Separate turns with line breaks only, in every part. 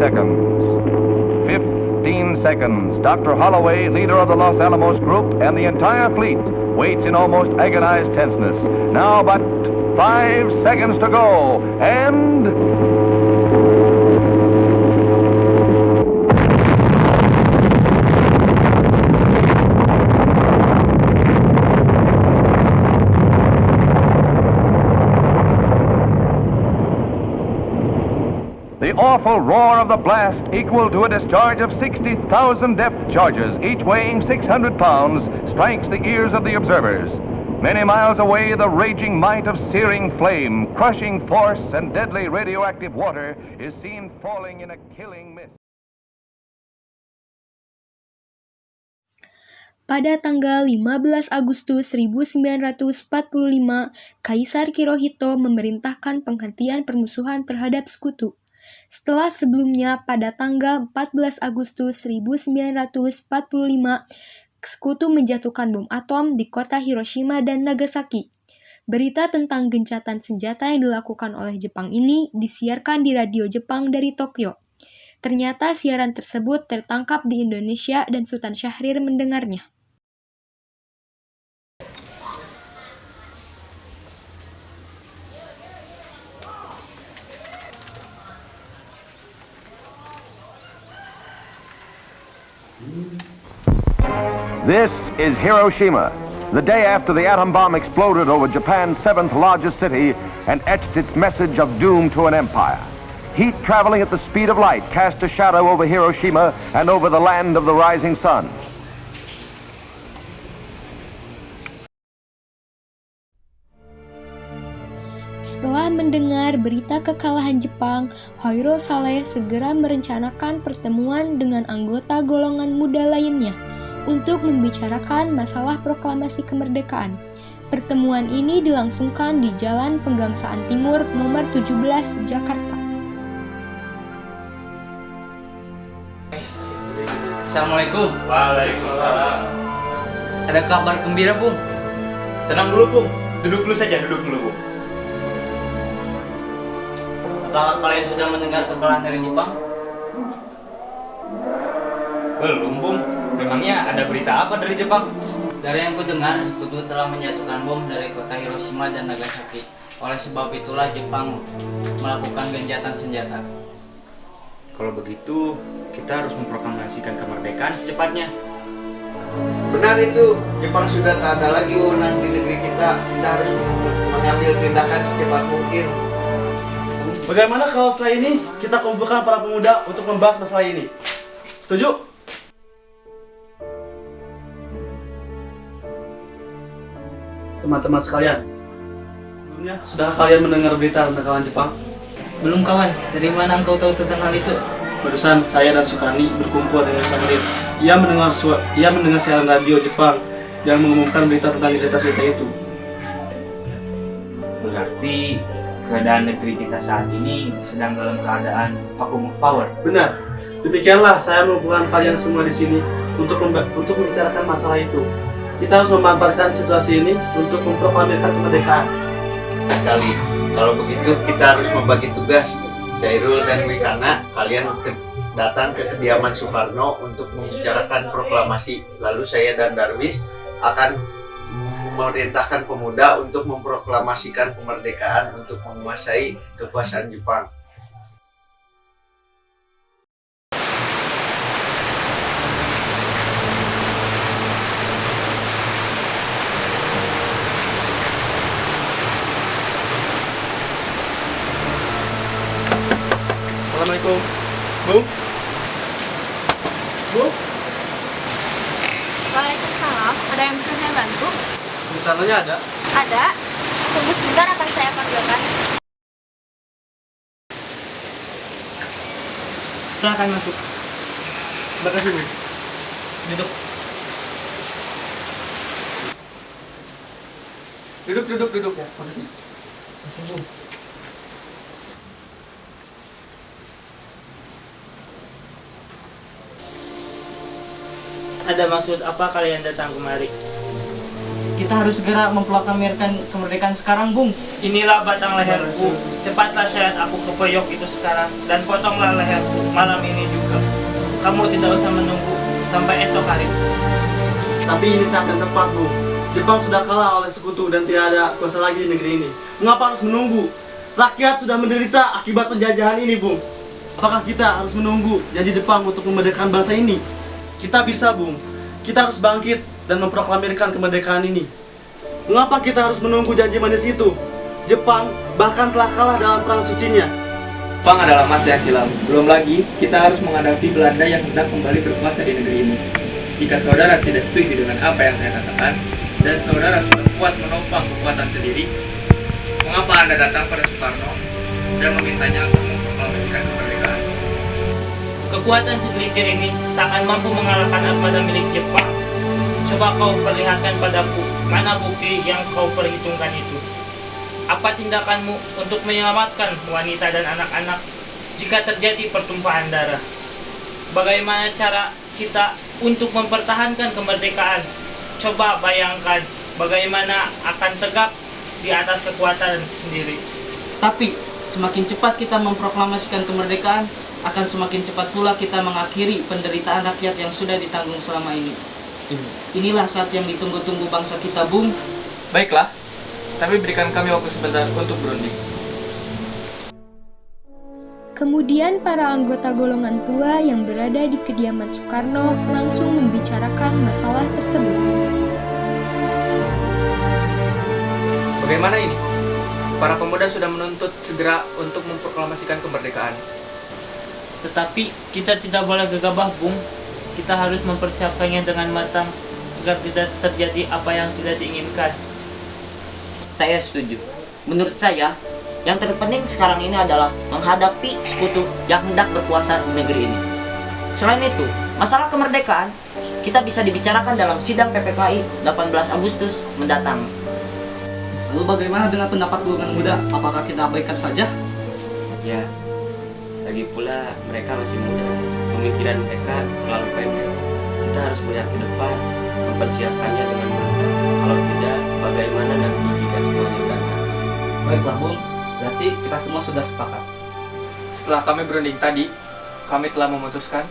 seconds. 15 seconds. Dr. Holloway, leader of the Los Alamos group, and the entire fleet waits in almost agonized tenseness. Now but 5 seconds to go. And... the awful roar of the blast, equal to a discharge of 60,000 depth charges, each weighing 600 pounds, strikes the ears of the observers. Many miles away, the raging might of searing flame, crushing force, and deadly radioactive water is seen falling in a killing mist.
Pada tanggal 15 Agustus 1945, Kaisar Hirohito memerintahkan penghentian permusuhan terhadap Sekutu. Setelah sebelumnya, pada tanggal 14 Agustus 1945, Sekutu menjatuhkan bom atom di kota Hiroshima dan Nagasaki. Berita tentang gencatan senjata yang dilakukan oleh Jepang ini disiarkan di radio Jepang dari Tokyo. Ternyata siaran tersebut tertangkap di Indonesia dan Sultan Syahrir mendengarnya.
This is Hiroshima, the day after the atom bomb exploded over Japan's seventh largest city and etched its message of doom to an empire. Heat traveling at the speed of light cast a shadow over Hiroshima and over the land of the rising sun.
Setelah mendengar berita kekalahan Jepang, Hoirul Saleh segera merencanakan pertemuan dengan anggota golongan muda lainnya untuk membicarakan masalah proklamasi kemerdekaan. Pertemuan ini dilangsungkan di Jalan Penggangsaan Timur nomor 17, Jakarta.
Assalamualaikum.
Waalaikumsalam.
Ada kabar gembira, Bung?
Tenang dulu, Bung. Duduk dulu saja, duduk dulu, Bung.
Apakah kalian sudah mendengar kekalahan dari Jepang?
Belum, Bung. Memangnya ada berita apa dari Jepang?
Dari yang kudengar, Sekutu telah menjatuhkan bom dari kota Hiroshima dan Nagasaki. Oleh sebab itulah Jepang melakukan gencatan senjata.
Kalau begitu, kita harus memproklamasikan kemerdekaan secepatnya.
Benar itu, Jepang sudah tak ada lagi wewenang di negeri kita. Kita harus mengambil tindakan secepat mungkin.
Bagaimana kalau setelah ini kita kumpulkan para pemuda untuk membahas masalah ini? Setuju? Teman-teman sekalian, sebelumnya sudahkah kalian mendengar berita tentang kekalahan Jepang?
Belum kawan, dari mana engkau tahu tentang hal itu?
Barusan saya dan Sukani berkumpul dengan Syahrir. Ia mendengar siaran radio Jepang yang mengumumkan berita tentang gencatan senjata itu.
Berarti keadaan negeri kita saat ini sedang dalam keadaan vacuum of power.
Benar. Demikianlah saya mengumpulkan kalian semua di sini untuk membicarakan masalah itu. Kita harus memanfaatkan situasi ini untuk memproklamirkan kemerdekaan.
Sekali, kalau begitu kita harus membagi tugas. Cairul dan Wikana, kalian datang ke kediaman Soekarno untuk membicarakan proklamasi. Lalu saya dan Darwis akan memerintahkan pemuda untuk memproklamasikan kemerdekaan untuk menguasai kekuasaan Jepang.
Assalamualaikum. Bu? Bu?
Waalaikumsalam. Ada yang bisa saya bantu?
Rencananya ada?
Ada. Tunggu sebentar akan saya panggilkan.
Silakan masuk. Terima kasih, Bu.
Duduk.
Duduk ya. Terima kasih. Masuk, Bu.
Ada maksud apa kalian datang kemari? kita harus segera memproklamirkan kemerdekaan sekarang, Bung.
Inilah batang leherku. Cepatlah seret aku ke peyok itu sekarang dan potonglah leherku malam ini juga. Kamu tidak usah menunggu sampai esok hari.
Tapi ini saat yang tepat, Bung. Jepang sudah kalah oleh sekutu dan tidak ada kuasa lagi di negeri ini. Mengapa harus menunggu? Rakyat sudah menderita akibat penjajahan ini, Bung. Apakah kita harus menunggu janji Jepang untuk memerdekakan bangsa ini? Kita bisa, Bung. Kita harus bangkit dan memproklamirkan kemerdekaan ini. Mengapa kita harus menunggu janji manis itu? Jepang bahkan telah kalah dalam perang sucinya.
Jepang adalah masa yang silam. Belum lagi, kita harus menghadapi Belanda yang hendak kembali berkuasa di negeri ini. Jika saudara tidak setuju dengan apa yang saya katakan, dan saudara sudah kuat menopang kekuatan sendiri, mengapa Anda datang pada Soekarno dan memintanya untuk memproklamirkan kemerdekaan?
Kekuatan segelintir ini takkan mampu mengalahkan armada milik Jepang. Coba kau perlihatkan padaku mana bukti yang kau perhitungkan itu. Apa tindakanmu untuk menyelamatkan wanita dan anak-anak jika terjadi pertumpahan darah? Bagaimana cara kita untuk mempertahankan kemerdekaan? Coba bayangkan bagaimana akan tegak di atas kekuatan sendiri.
Tapi semakin cepat kita memproklamasikan kemerdekaan, akan semakin cepat pula kita mengakhiri penderitaan rakyat yang sudah ditanggung selama ini. Inilah saat yang ditunggu-tunggu bangsa kita, Bung.
Baiklah, tapi berikan kami waktu sebentar untuk berunding.
Kemudian para anggota golongan tua yang berada di kediaman Soekarno langsung membicarakan masalah tersebut.
Bagaimana ini? Para pemuda sudah menuntut segera untuk memproklamasikan kemerdekaan.
Tetapi kita tidak boleh gegabah, Bung. Kita harus mempersiapkannya dengan matang agar tidak terjadi apa yang tidak diinginkan.
Saya setuju. Menurut saya, yang terpenting sekarang ini adalah menghadapi sekutu yang hendak berkuasa di negeri ini. Selain itu, masalah kemerdekaan kita bisa dibicarakan dalam sidang PPKI 18 Agustus mendatang.
Lalu bagaimana dengan pendapat golongan muda? Apakah kita abaikan saja?
Ya, lagi pula mereka masih muda. Pemikiran mereka terlalu pendek. Kita harus melihat ke depan, mempersiapkannya dengan matang. Kalau tidak, bagaimana nanti jika semuanya gagal?
Baiklah, Bung. Berarti kita semua sudah sepakat.
Setelah kami berunding tadi, kami telah memutuskan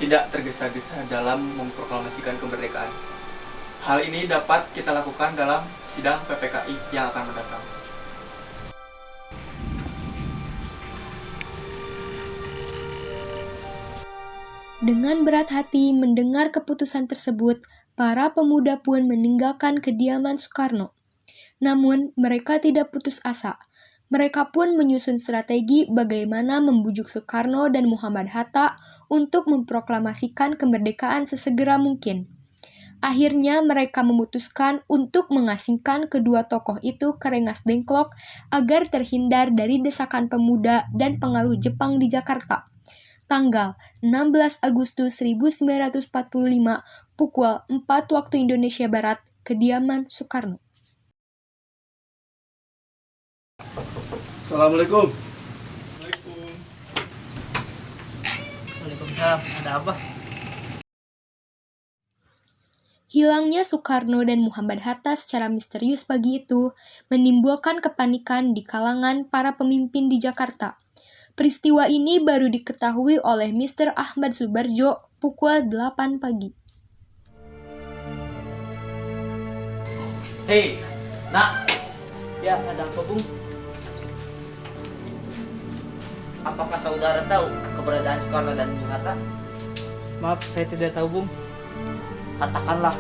tidak tergesa-gesa dalam memproklamasikan kemerdekaan. Hal ini dapat kita lakukan dalam sidang PPKI yang akan mendatang.
Dengan berat hati mendengar keputusan tersebut, para pemuda pun meninggalkan kediaman Soekarno. Namun, mereka tidak putus asa. Mereka pun menyusun strategi bagaimana membujuk Soekarno dan Muhammad Hatta untuk memproklamasikan kemerdekaan sesegera mungkin. Akhirnya mereka memutuskan untuk mengasingkan kedua tokoh itu ke Rengas Dengklok agar terhindar dari desakan pemuda dan pengaruh Jepang di Jakarta. Tanggal 16 Agustus 1945 pukul 4 waktu Indonesia Barat, kediaman Soekarno.
Assalamualaikum.
Waalaikumsalam. Ada apa?
Hilangnya Soekarno dan Muhammad Hatta secara misterius pagi itu menimbulkan kepanikan di kalangan para pemimpin di Jakarta. Peristiwa ini baru diketahui oleh Mr. Ahmad Subarjo pukul 8 pagi.
Hei, Nak. Ya, ada apa, Bung?
Apakah saudara tahu keberadaan Soekarno dan Bung Hatta?
Maaf, saya tidak tahu, Bung.
Katakanlah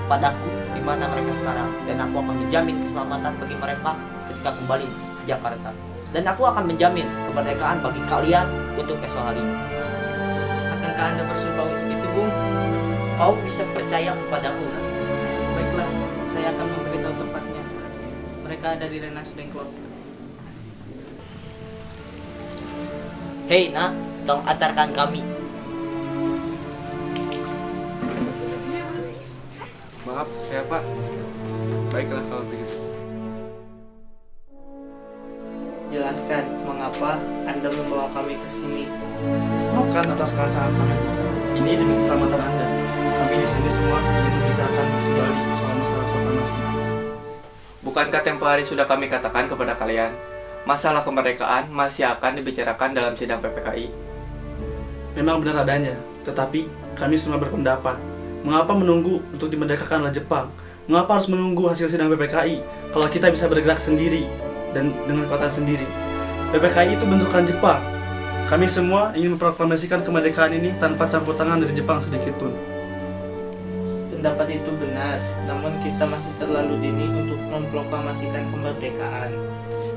padaku di mana mereka sekarang, dan aku akan menjamin keselamatan bagi mereka ketika kembali ke Jakarta. Dan aku akan menjamin kemerdekaan bagi kalian untuk esok hari.
Akankah Anda bersumpah untuk itu, Bung?
Kau bisa percaya kepadaku, Nak.
Baiklah, saya akan memberitahu tempatnya. Mereka ada di Rengas Dengklok.
Hei, Nak, tolong antarkan kami.
Maaf, saya Pak. Baiklah kalau begitu.
Jelaskan mengapa Anda membawa kami ke sini.
Maafkan atas kelancaran kami. Ini demi keselamatan Anda. Kami di sini semua ingin membicarakan kembali soal masalah proklamasi.
Bukankah tempo hari sudah kami katakan kepada kalian, masalah kemerdekaan masih akan dibicarakan dalam sidang PPKI?
Memang benar adanya, tetapi kami semua berpendapat, mengapa menunggu untuk dimerdekakan oleh Jepang? Mengapa harus menunggu hasil sidang PPKI kalau kita bisa bergerak sendiri dan dengan kekuatan sendiri? PPKI itu bentukan Jepang. Kami semua ingin memproklamasikan kemerdekaan ini tanpa campur tangan dari Jepang sedikit pun.
Pendapat itu benar, namun kita masih terlalu dini untuk memproklamasikan kemerdekaan.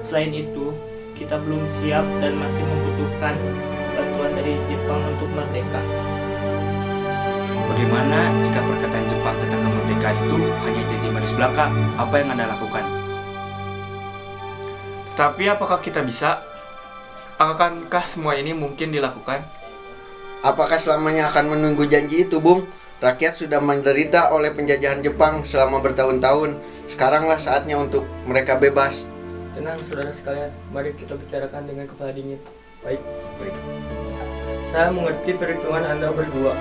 Selain itu, kita belum siap dan masih membutuhkan bantuan dari Jepang untuk merdeka.
Bagaimana jika perkataan Jepang tentang kemerdekaan itu hanya janji manis belaka? Apa yang Anda lakukan?
Tapi apakah kita bisa? Akankah semua ini mungkin dilakukan?
Apakah selamanya akan menunggu janji itu, Bung? Rakyat sudah menderita oleh penjajahan Jepang selama bertahun-tahun. Sekaranglah saatnya untuk mereka bebas.
Tenang saudara sekalian, mari kita bicarakan dengan kepala dingin. Baik. Saya mengerti perhitungan Anda berdua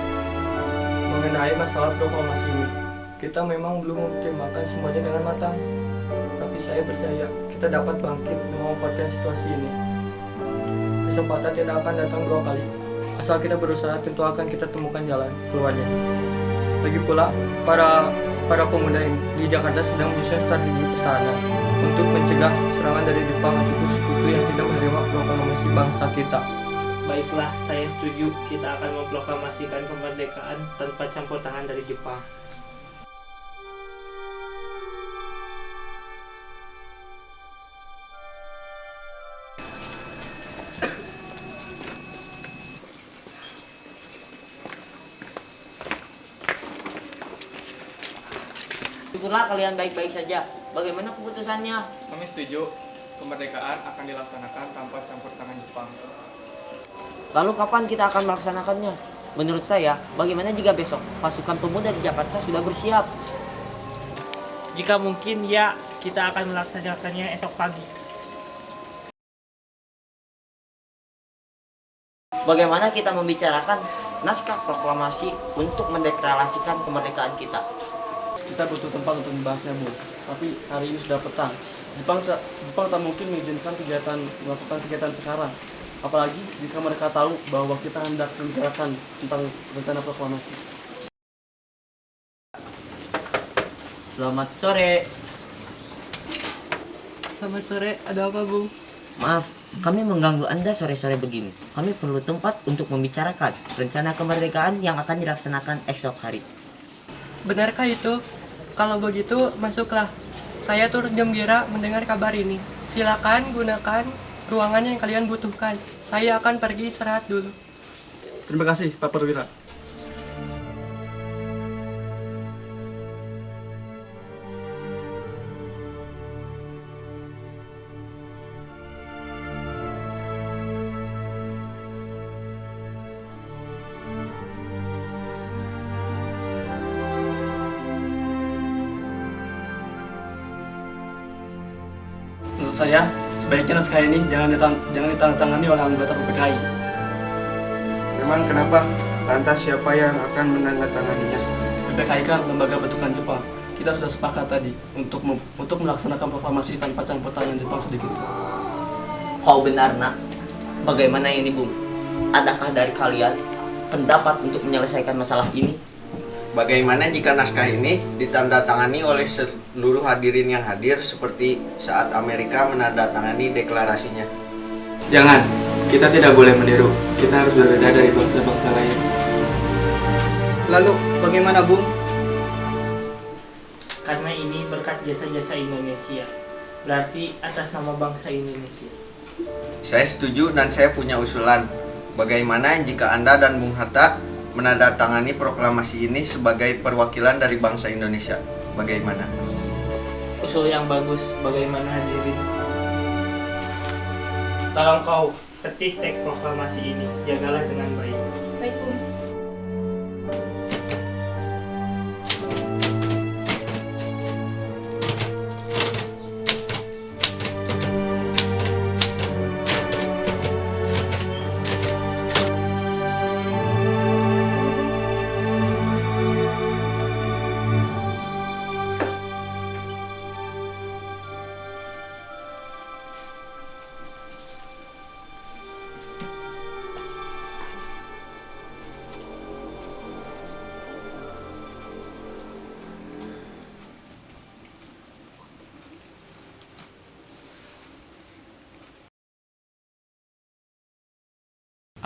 mengenai masalah proklamasi ini. Kita memang belum mempertimbangkan semuanya dengan matang. Tapi saya percaya kita dapat bangkit memanfaatkan situasi ini. Kesempatan tidak akan datang dua kali. Asal kita berusaha, tentu akan kita temukan jalan keluarnya. Lagi pula, para pemuda di Jakarta sedang menyusun strategi pertahanan untuk mencegah serangan dari Jepang ataupun sekutu yang tidak menerima proklamasi bangsa kita.
Baiklah, saya setuju. Kita akan memproklamasikan kemerdekaan tanpa campur tangan dari Jepang.
Syukurlah kalian baik-baik saja. Bagaimana keputusannya?
Kami setuju, kemerdekaan akan dilaksanakan tanpa campur tangan Jepang.
Lalu kapan kita akan melaksanakannya? Menurut saya, bagaimana jika besok pasukan pemuda di Jakarta sudah bersiap?
Jika mungkin, ya, kita akan melaksanakannya esok pagi.
Bagaimana kita membicarakan naskah proklamasi untuk mendeklarasikan kemerdekaan kita?
Kita butuh tempat untuk membahasnya, Bu. Tapi hari ini sudah petang. Jepang tak mungkin mengizinkan melakukan kegiatan sekarang. Apalagi jika mereka tahu bahwa kita hendak membicarakan tentang rencana proklamasi.
Selamat sore.
Selamat sore, ada apa, Bu?
Maaf, kami mengganggu Anda sore-sore begini. Kami perlu tempat untuk membicarakan rencana kemerdekaan yang akan dilaksanakan esok hari.
Benarkah itu? Kalau begitu, masuklah. Saya turut gembira mendengar kabar ini. Silakan gunakan ruangan yang kalian butuhkan. Saya akan pergi istirahat dulu.
Terima kasih, Pak Perwira. Menurut saya, sebaiknya naskah ini jangan ditandatangani oleh anggota PPKI.
Memang kenapa? Lantas siapa yang akan menandatanganinya?
PPKI kan lembaga bentukan Jepang. Kita sudah sepakat tadi untuk melaksanakan proklamasi tanpa campur tangan Jepang sedikit.
Kau benar, nak. Bagaimana ini, Bung? Adakah dari kalian pendapat untuk menyelesaikan masalah ini?
Bagaimana jika naskah ini ditandatangani oleh seluruh hadirin yang hadir seperti saat Amerika menandatangani deklarasinya?
Jangan, kita tidak boleh meniru. Kita harus berbeda dari bangsa-bangsa lain.
Lalu, bagaimana, Bung?
Karena ini berkat jasa-jasa Indonesia. Berarti atas nama bangsa Indonesia.
Saya setuju dan saya punya usulan. Bagaimana jika Anda dan Bung Hatta menandatangani proklamasi ini sebagai perwakilan dari bangsa Indonesia? Bagaimana?
Usul yang bagus. Bagaimana hadirin? Tolong kau ketik teks proklamasi ini. Jagalah dengan baik.
Baik, Bu.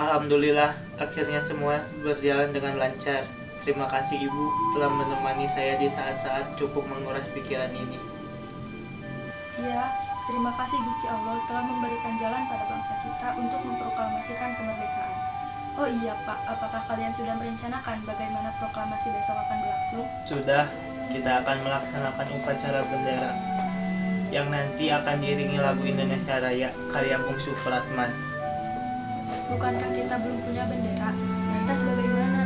Alhamdulillah, akhirnya semua berjalan dengan lancar. Terima kasih Ibu telah menemani saya di saat-saat cukup menguras pikiran ini.
Iya, terima kasih Gusti Allah telah memberikan jalan pada bangsa kita untuk memproklamasikan kemerdekaan. Oh iya Pak, apakah kalian sudah merencanakan bagaimana proklamasi besok akan berlangsung?
Sudah, kita akan melaksanakan upacara bendera yang nanti akan diiringi lagu Indonesia Raya karya Bung Supratman.
Bukankah kita belum punya bendera? Lantas bagaimana?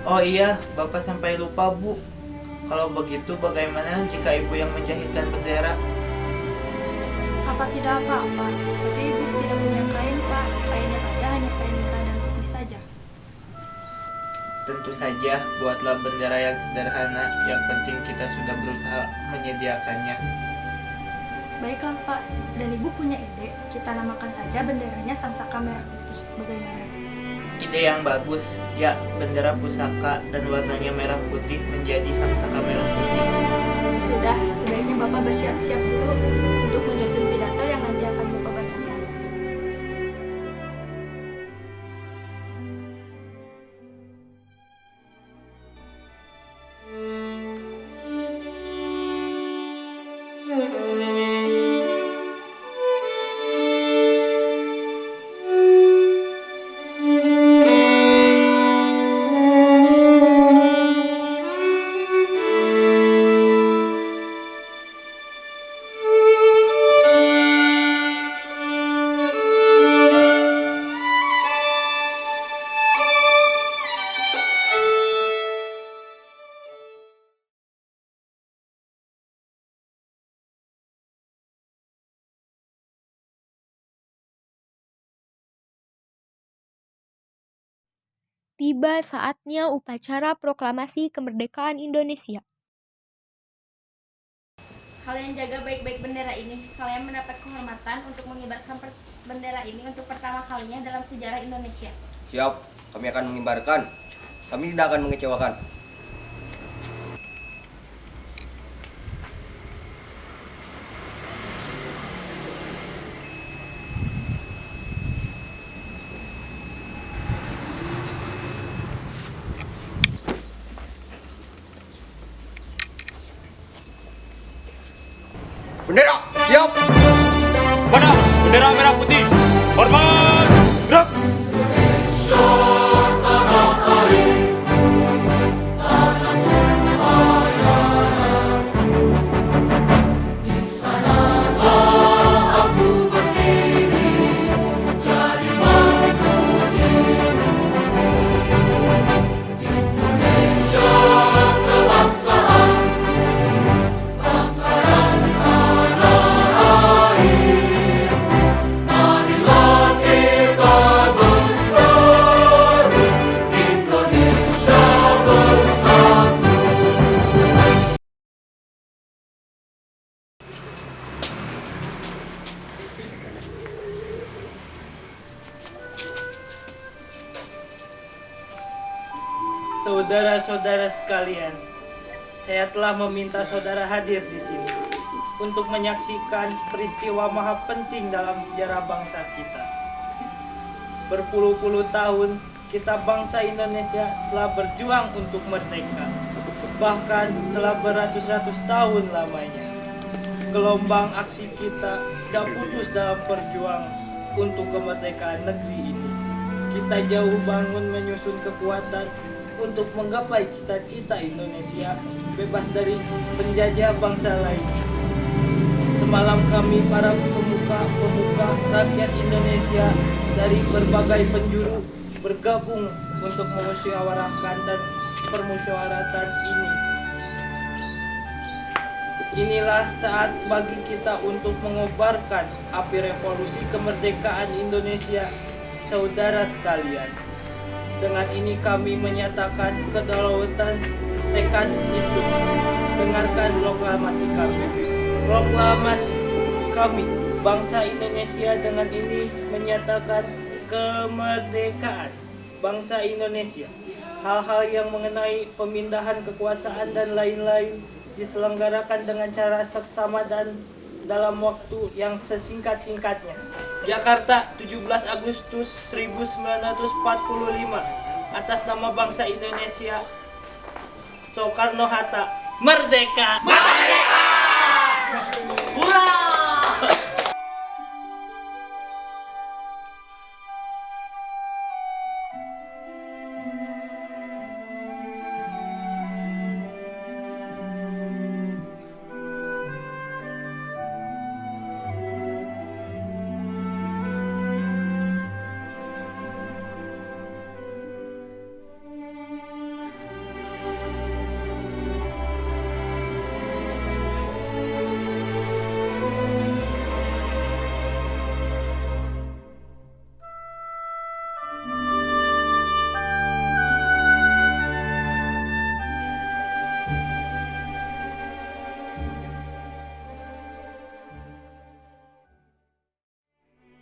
Oh iya, Bapak sampai lupa Bu. Kalau begitu bagaimana jika Ibu yang menjahitkan bendera?
Apa tidak apa-apa, tapi Ibu tidak punya kain Pak. Kain yang ada hanya kain merah dan putih saja.
Tentu saja, buatlah bendera yang sederhana. Yang penting kita sudah berusaha menyediakannya.
Baiklah Pak, dan Ibu punya ide, kita namakan saja benderanya Sangsaka Merah Putih. Bagaimana?
Ide yang bagus, ya, bendera pusaka dan warnanya merah putih menjadi Sangsaka Merah Putih.
Sudah, sebaiknya Bapak bersiap-siap dulu untuk menyusun pidato yang nanti akan Bapak bacakan.
Tiba saatnya upacara proklamasi kemerdekaan Indonesia.
Kalian jaga baik-baik bendera ini. Kalian mendapat kehormatan untuk mengibarkan bendera ini untuk pertama kalinya dalam sejarah Indonesia.
Siap, kami akan mengibarkan. Kami tidak akan mengecewakan. Bendera, siap!
Mana bendera merah putih? Hormat! Gerak!
Saudara-saudara sekalian, saya telah meminta saudara hadir di sini untuk menyaksikan peristiwa maha penting dalam sejarah bangsa kita. Berpuluh-puluh tahun, kita bangsa Indonesia telah berjuang untuk merdeka. Bahkan telah beratus-ratus tahun lamanya. Gelombang aksi kita tidak putus dalam perjuangan untuk kemerdekaan negeri ini. Kita jauh bangun menyusun kekuatan untuk menggapai cita-cita Indonesia bebas dari penjajah bangsa lain. Semalam kami para pemuka rakyat Indonesia dari berbagai penjuru bergabung untuk memusyawarahkan dan permusyawaratan ini. Inilah saat bagi kita untuk mengobarkan api revolusi kemerdekaan Indonesia, saudara sekalian. Dengan ini kami menyatakan kedaulatan tekad itu. Dengarkan proklamasi kami. Proklamasi kami, bangsa Indonesia, dengan ini menyatakan kemerdekaan bangsa Indonesia. Hal-hal yang mengenai pemindahan kekuasaan dan lain-lain diselenggarakan dengan cara seksama dan dalam waktu yang sesingkat-singkatnya. Jakarta, 17 Agustus 1945. Atas nama bangsa Indonesia, Soekarno-Hatta, merdeka! Merdeka!
Hurra!